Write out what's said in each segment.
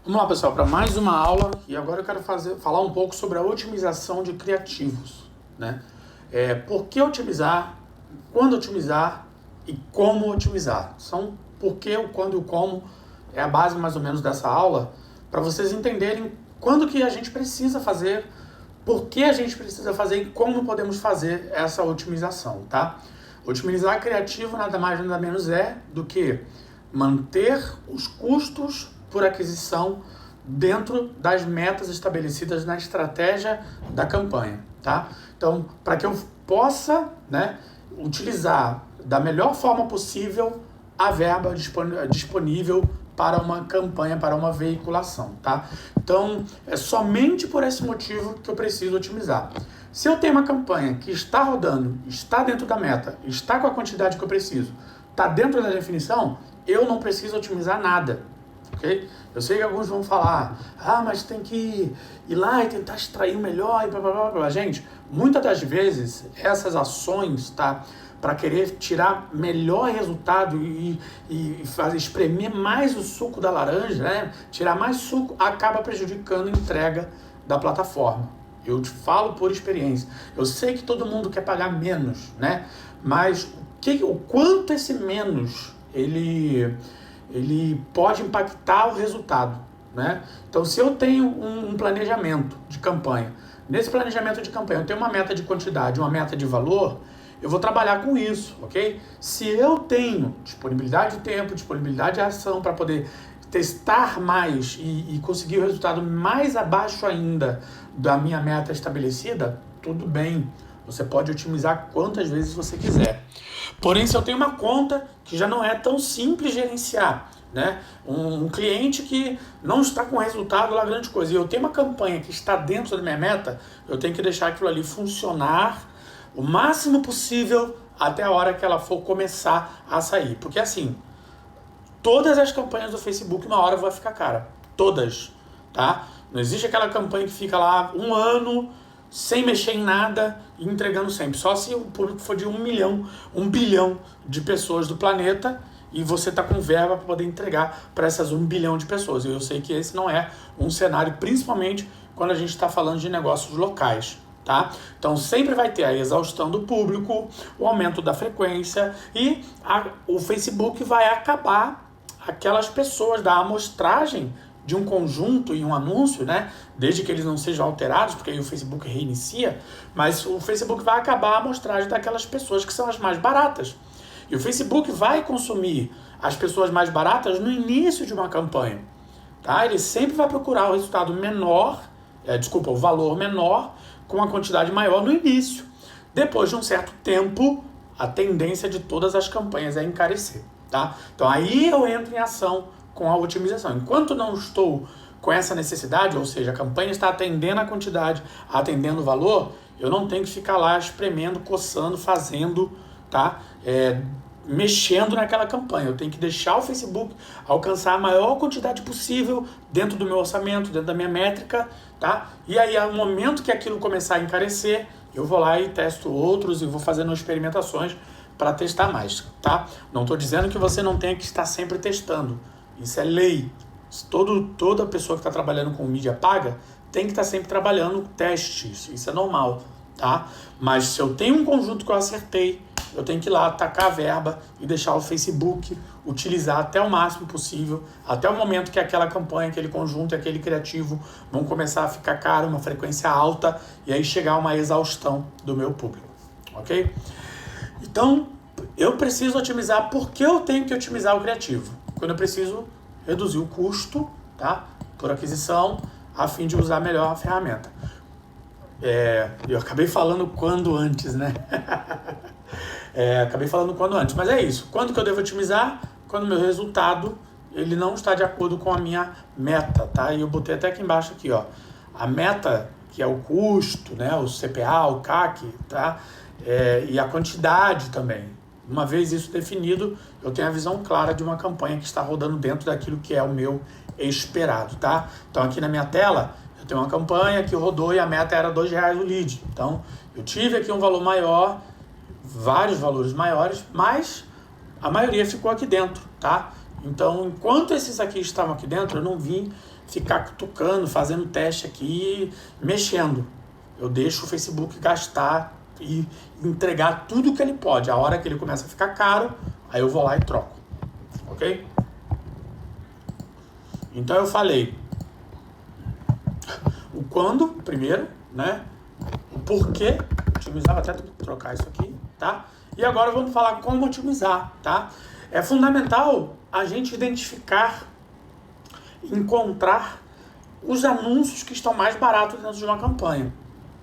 Vamos lá, pessoal, para mais uma aula e agora eu quero falar um pouco sobre a otimização de criativos, né? Por que otimizar, quando otimizar e como otimizar. São por que, o quando e o como é a base mais ou menos dessa aula, para vocês entenderem quando que a gente precisa fazer, por que a gente precisa fazer e como podemos fazer essa otimização, tá? Otimizar criativo nada mais nada menos do que manter os custos por aquisição dentro das metas estabelecidas na estratégia da campanha, tá? Então, para que eu possa, utilizar da melhor forma possível a verba disponível para uma campanha, para uma veiculação, tá? Então, é somente por esse motivo que eu preciso otimizar. Se eu tenho uma campanha que está rodando, está dentro da meta, está com a quantidade que eu preciso, está dentro da definição, eu não preciso otimizar nada, ok? Eu sei que alguns vão falar, mas tem que ir lá e tentar extrair o melhor e blá, blá, blá, blá. Gente, muitas das vezes, essas ações, tá, para querer tirar melhor resultado e espremer mais o suco da laranja, né, tirar mais suco, acaba prejudicando a entrega da plataforma. Eu te falo por experiência. Eu sei que todo mundo quer pagar menos, né? Mas o quanto esse menos ele pode impactar o resultado, né? Então, se eu tenho um planejamento de campanha, nesse planejamento de campanha eu tenho uma meta de quantidade, uma meta de valor, eu vou trabalhar com isso, ok? Se eu tenho disponibilidade de tempo, disponibilidade de ação para poder testar mais e conseguir o resultado mais abaixo ainda da minha meta estabelecida, tudo bem. Você pode otimizar quantas vezes você quiser. Porém, se eu tenho uma conta que já não é tão simples gerenciar, né? Um cliente que não está com resultado lá grande coisa, e eu tenho uma campanha que está dentro da minha meta, eu tenho que deixar aquilo ali funcionar o máximo possível até a hora que ela for começar a sair. Porque assim, todas as campanhas do Facebook uma hora vai ficar cara. Todas, tá? Não existe aquela campanha que fica lá um ano sem mexer em nada e entregando sempre. Só se o público for de 1 bilhão de pessoas do planeta e você está com verba para poder entregar para essas 1 bilhão de pessoas. E eu sei que esse não é um cenário, principalmente quando a gente está falando de negócios locais, tá? Então sempre vai ter a exaustão do público, o aumento da frequência e o Facebook vai acabar aquelas pessoas da amostragem de um conjunto e um anúncio, né? Desde que eles não sejam alterados, porque aí o Facebook reinicia, mas o Facebook vai acabar a amostragem daquelas pessoas que são as mais baratas. E o Facebook vai consumir as pessoas mais baratas no início de uma campanha, tá? Ele sempre vai procurar o resultado menor, o valor menor com a quantidade maior no início. Depois de um certo tempo, a tendência de todas as campanhas é encarecer, tá? Então aí eu entro em ação com a otimização. Enquanto não estou com essa necessidade, ou seja, a campanha está atendendo a quantidade, atendendo o valor, eu não tenho que ficar lá espremendo, coçando, fazendo, tá? Mexendo naquela campanha. Eu tenho que deixar o Facebook alcançar a maior quantidade possível dentro do meu orçamento, dentro da minha métrica, tá? E aí, ao momento que aquilo começar a encarecer, eu vou lá e testo outros e vou fazendo experimentações para testar mais, tá? Não estou dizendo que você não tenha que estar sempre testando. Isso é lei. Toda pessoa que está trabalhando com mídia paga tem que estar sempre trabalhando testes. Isso é normal, tá? Mas se eu tenho um conjunto que eu acertei, eu tenho que ir lá, tacar a verba e deixar o Facebook utilizar até o máximo possível, até o momento que aquela campanha, aquele conjunto, aquele criativo vão começar a ficar caro, uma frequência alta, e aí chegar a uma exaustão do meu público, ok? Então, eu preciso otimizar. Por que eu tenho que otimizar o criativo? Quando eu preciso reduzir o custo, tá, por aquisição, a fim de usar melhor a ferramenta. Eu acabei falando quando antes, né? Mas é isso. Quando que eu devo otimizar? Quando o meu resultado ele não está de acordo com a minha meta, tá? E eu botei até aqui embaixo aqui, ó, a meta, que é o custo, né, o CPA, o CAC, tá? E a quantidade também. Uma vez isso definido, eu tenho a visão clara de uma campanha que está rodando dentro daquilo que é o meu esperado, tá? Então aqui na minha tela, eu tenho uma campanha que rodou e a meta era R$2 o lead. Então eu tive aqui um valor maior, vários valores maiores, mas a maioria ficou aqui dentro, tá? Então, enquanto esses aqui estavam aqui dentro, eu não vim ficar cutucando, fazendo teste aqui, mexendo. Eu deixo o Facebook gastar e entregar tudo que ele pode. A hora que ele começa a ficar caro, aí eu vou lá e troco. Ok? Então eu falei o quando, primeiro, né? O porquê, otimizar, até trocar isso aqui, tá? E agora vamos falar como otimizar, tá? É fundamental a gente identificar, encontrar os anúncios que estão mais baratos dentro de uma campanha,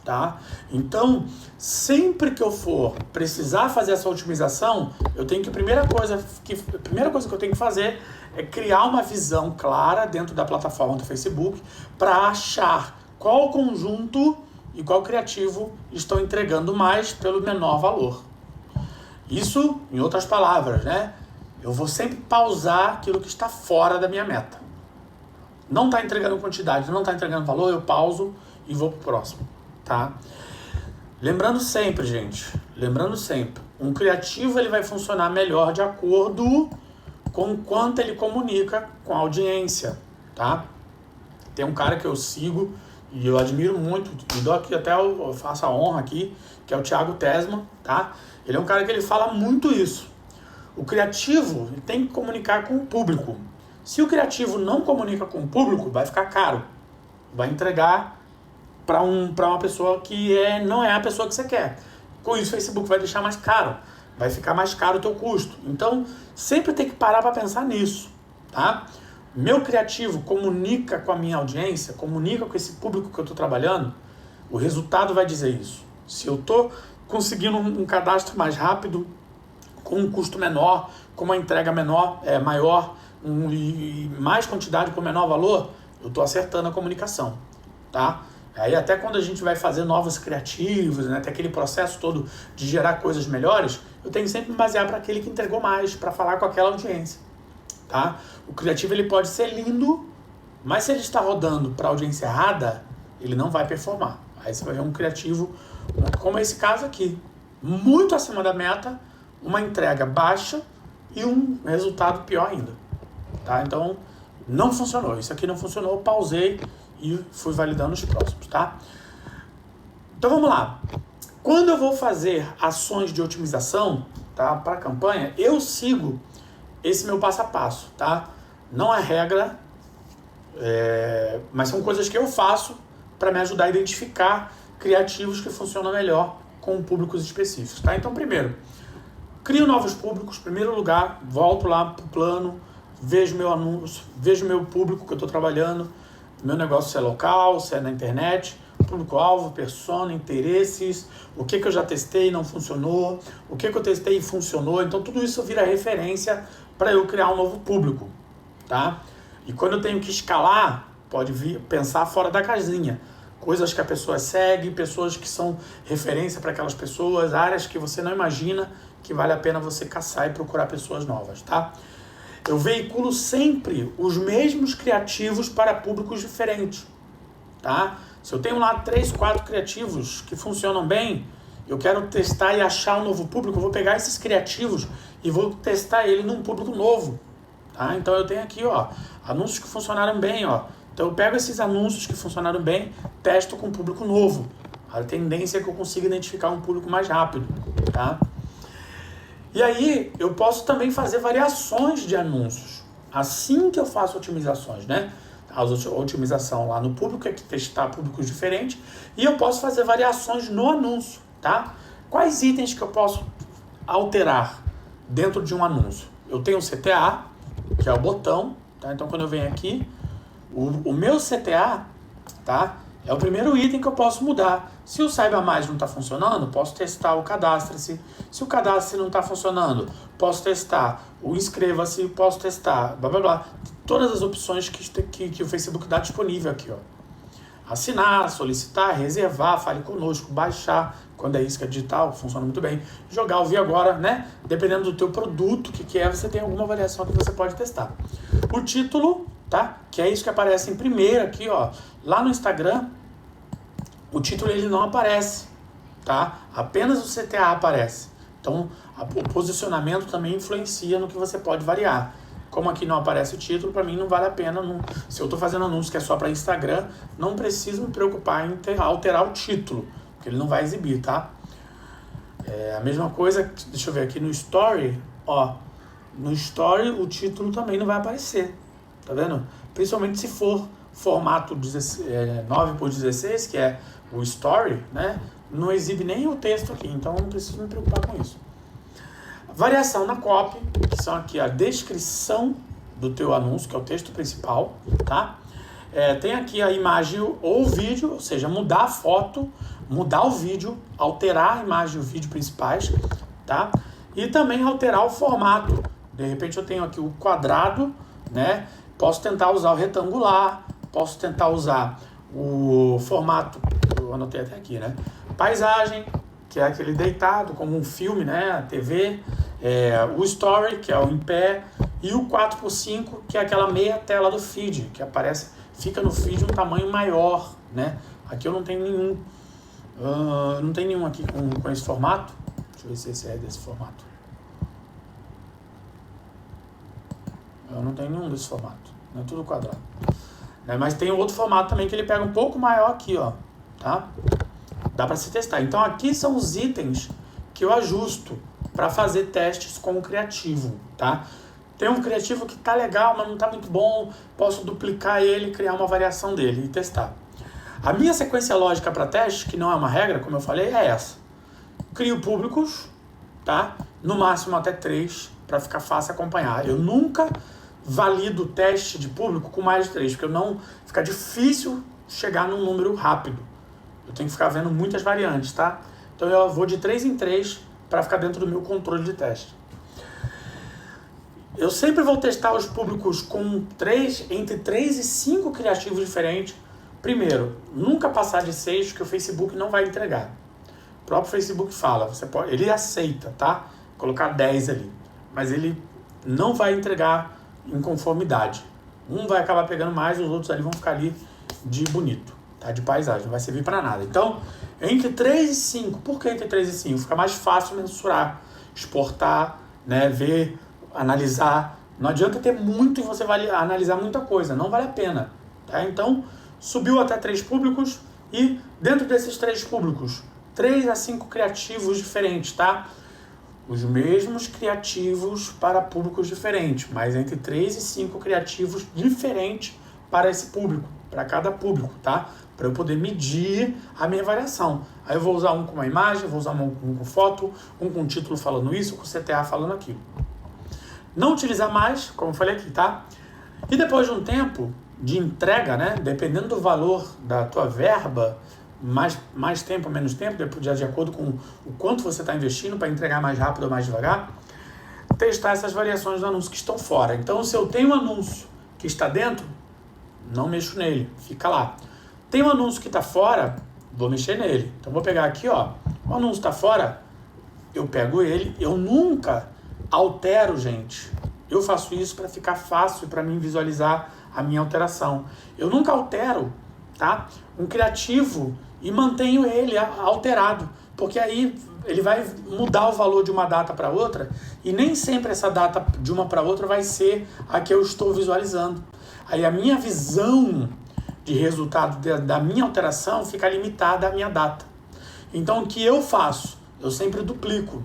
tá? Então, sempre que eu for precisar fazer essa otimização, eu tenho que a primeira coisa que eu tenho que fazer é criar uma visão clara dentro da plataforma do Facebook para achar qual conjunto e qual criativo estão entregando mais pelo menor valor. Isso, em outras palavras, né? Eu vou sempre pausar aquilo que está fora da minha meta. Não está entregando quantidade, não está entregando valor, eu pauso e vou pro próximo, tá? Lembrando sempre, gente, um criativo ele vai funcionar melhor de acordo com o quanto ele comunica com a audiência, tá? Tem um cara que eu sigo e eu admiro muito, e dou aqui até eu faço a honra aqui, que é o Thiago Tesman, tá? Ele é um cara que ele fala muito isso. O criativo tem que comunicar com o público. Se o criativo não comunica com o público, vai ficar caro. Vai entregar para uma pessoa que não é a pessoa que você quer. Com isso, o Facebook vai deixar mais caro. Vai ficar mais caro o teu custo. Então, sempre tem que parar para pensar nisso, tá? Meu criativo comunica com a minha audiência, comunica com esse público que eu estou trabalhando, o resultado vai dizer isso. Se eu estou conseguindo um cadastro mais rápido, com um custo menor, com uma entrega maior e mais quantidade por menor valor, eu estou acertando a comunicação, tá? Aí até quando a gente vai fazer novos criativos, né, até aquele processo todo de gerar coisas melhores, eu tenho que sempre me basear para aquele que entregou mais, para falar com aquela audiência, tá? O criativo ele pode ser lindo, mas se ele está rodando para a audiência errada, ele não vai performar. Aí você vai ver um criativo, como esse caso aqui, muito acima da meta, uma entrega baixa e um resultado pior ainda, tá? Então, não funcionou. Isso aqui não funcionou, pausei e fui validando os próximos, tá? Então, vamos lá. Quando eu vou fazer ações de otimização, tá, para a campanha, eu sigo esse meu passo a passo, tá? Não é regra, mas são coisas que eu faço para me ajudar a identificar criativos que funcionam melhor com públicos específicos, tá? Então, primeiro, crio novos públicos. Em primeiro lugar, volto lá pro plano, vejo meu anúncio, vejo meu público que eu estou trabalhando, meu negócio se é local, se é na internet, público-alvo, persona, interesses, o que eu já testei e não funcionou, o que eu testei e funcionou. Então, tudo isso vira referência para eu criar um novo público, tá? E quando eu tenho que escalar, pode vir pensar fora da casinha. Coisas que a pessoa segue, pessoas que são referência para aquelas pessoas, áreas que você não imagina que vale a pena você caçar e procurar pessoas novas, tá? Eu veiculo sempre os mesmos criativos para públicos diferentes, tá? Se eu tenho lá 3, 4 criativos que funcionam bem, eu quero testar e achar um novo público, eu vou pegar esses criativos e vou testar ele num público novo, tá? Então eu tenho aqui, ó, anúncios que funcionaram bem, ó. Então eu pego esses anúncios que funcionaram bem, testo com um público novo. A tendência é que eu consiga identificar um público mais rápido, tá? E aí eu posso também fazer variações de anúncios. Assim que eu faço otimizações, né? A otimização lá no público é que testar públicos diferentes. E eu posso fazer variações no anúncio, tá? Quais itens que eu posso alterar dentro de um anúncio? Eu tenho o CTA, que é o botão, tá? Então quando eu venho aqui, o meu CTA, tá? É o primeiro item que eu posso mudar. Se o Saiba Mais não está funcionando, posso testar o Cadastre-se. Se o Cadastre não está funcionando, posso testar o Inscreva-se, posso testar, blá blá blá. Todas as opções que o Facebook dá disponível aqui, ó. Assinar, solicitar, reservar, fale conosco, baixar, quando é isca digital, funciona muito bem. Jogar, ouvir agora, né? Dependendo do teu produto, que é, você tem alguma variação que você pode testar. O título, tá? Que é isso que aparece em primeiro aqui, ó. Lá no Instagram, o título ele não aparece, tá? Apenas o CTA aparece. Então, o posicionamento também influencia no que você pode variar. como aqui não aparece o título, para mim não vale a pena. Se eu estou fazendo anúncio que é só para Instagram, não preciso me preocupar em alterar o título, porque ele não vai exibir, tá? A mesma coisa, deixa eu ver aqui no Story, ó. No Story o título também não vai aparecer, tá vendo? Principalmente se for formato 9x16, que é o Story, né? Não exibe nem o texto aqui, então não preciso me preocupar com isso. Variação na copy, que são aqui a descrição do teu anúncio, que é o texto principal, tá? Tem aqui a imagem ou o vídeo, ou seja, mudar a foto, mudar o vídeo, alterar a imagem e o vídeo principais, tá? E também alterar o formato. De repente eu tenho aqui o quadrado, né? Posso tentar usar o retangular, posso tentar usar o formato, eu anotei até aqui, né? Paisagem, que é aquele deitado, como um filme, né? A TV. O Story, que é o em pé. E o 4x5, que é aquela meia tela do feed, que aparece, fica no feed um tamanho maior, né? Aqui eu não tenho nenhum. Não tem nenhum aqui com esse formato. Deixa eu ver se esse é desse formato. Eu não tenho nenhum desse formato. Não é tudo quadrado. Mas tem outro formato também que ele pega um pouco maior aqui, ó. Tá? Dá para se testar. Então aqui são os itens que eu ajusto para fazer testes com o criativo, tá? Tem um criativo que tá legal, mas não tá muito bom. Posso duplicar ele, criar uma variação dele e testar. A minha sequência lógica para teste, que não é uma regra, como eu falei, é essa. Crio públicos, tá? No máximo até 3, para ficar fácil acompanhar. Eu nunca valido o teste de público com mais de 3, porque fica difícil chegar num número rápido. Eu tenho que ficar vendo muitas variantes, tá? Então eu vou de 3 em 3 para ficar dentro do meu controle de teste. Eu sempre vou testar os públicos com entre 3 e 5 criativos diferentes. Primeiro, nunca passar de 6, que o Facebook não vai entregar. O próprio Facebook fala, ele aceita, tá? Colocar 10 ali. Mas ele não vai entregar em conformidade. Um vai acabar pegando mais, os outros ali vão ficar ali de bonito, tá? De paisagem, não vai servir para nada. Então, entre 3 e 5. Por que entre 3 e 5? Fica mais fácil mensurar, exportar, né? Ver, analisar. Não adianta ter muito e você vai analisar muita coisa. Não vale a pena, tá? Então, subiu até 3 públicos e dentro desses 3 públicos, 3 a 5 criativos diferentes, tá? Os mesmos criativos para públicos diferentes, mas entre 3 e 5 criativos diferentes para esse público, para cada público, tá? Para eu poder medir a minha variação. Aí eu vou usar um com uma imagem, vou usar um com foto, um com título falando isso, com CTA falando aquilo. Não utilizar mais, como eu falei aqui, tá? E depois de um tempo de entrega, né? Dependendo do valor da tua verba, mais tempo ou menos tempo, de acordo com o quanto você está investindo para entregar mais rápido ou mais devagar, testar essas variações do anúncio que estão fora. Então, se eu tenho um anúncio que está dentro, não mexo nele, fica lá. Tem um anúncio que está fora, vou mexer nele. Então, vou pegar aqui, ó, o anúncio está fora, eu pego ele, eu nunca altero, gente. Eu faço isso para ficar fácil para mim visualizar a minha alteração. Eu nunca altero, tá? Um criativo e mantenho ele alterado, porque aí ele vai mudar o valor de uma data para outra e nem sempre essa data de uma para outra vai ser a que eu estou visualizando. Aí a minha visão de resultado da minha alteração fica limitada à minha data. Então o que eu faço? Eu sempre duplico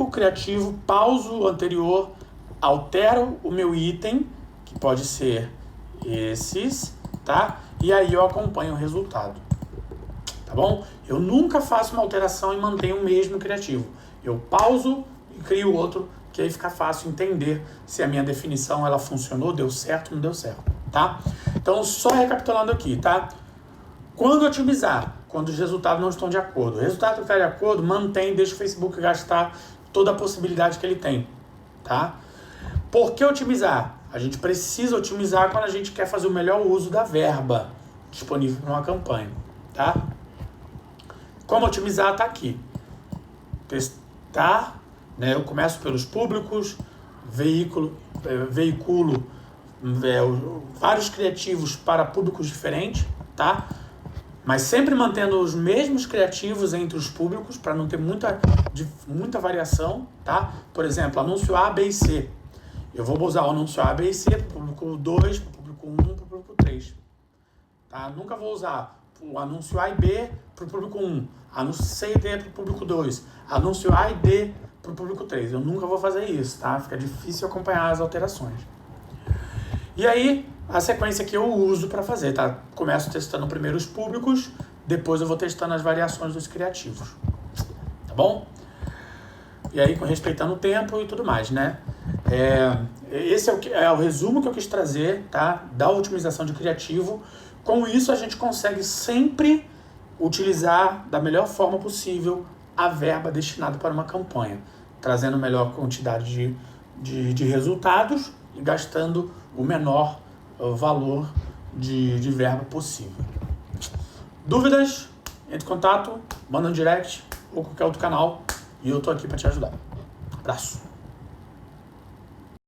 o criativo, pauso o anterior, altero o meu item, que pode ser esses, tá? E aí eu acompanho o resultado, tá bom? Eu nunca faço uma alteração e mantenho o mesmo criativo. Eu pauso e crio outro, que aí fica fácil entender se a minha definição ela funcionou, deu certo ou não deu certo, tá? Então, só recapitulando aqui, tá? Quando otimizar? Quando os resultados não estão de acordo. O resultado que está de acordo, mantém, deixa o Facebook gastar toda a possibilidade que ele tem, tá? Por que otimizar? A gente precisa otimizar quando a gente quer fazer o melhor uso da verba disponível para uma campanha, tá? Como otimizar está aqui. Testar, né? Eu começo pelos públicos, veiculo vários criativos para públicos diferentes, tá? Mas sempre mantendo os mesmos criativos entre os públicos para não ter muita variação, tá? Por exemplo, anúncio A, B e C. Eu vou usar o anúncio A, B e C para o público 2, para o público 1, para o público 3. Tá? Nunca vou usar o anúncio A e B para o público 1, anúncio C e D para o público 2, anúncio A e D para o público 3. Eu nunca vou fazer isso, tá? Fica difícil acompanhar as alterações. E aí, a sequência que eu uso para fazer, tá? Começo testando primeiro os públicos, depois eu vou testando as variações dos criativos. Tá bom? E aí, respeitando o tempo e tudo mais, né? Esse é o resumo que eu quis trazer, tá? Da otimização de criativo. Com isso, a gente consegue sempre utilizar da melhor forma possível a verba destinada para uma campanha, trazendo melhor quantidade de resultados e gastando o menor valor de verba possível. Dúvidas? Entre em contato, manda um direct ou qualquer outro canal e eu tô aqui para te ajudar. Abraço!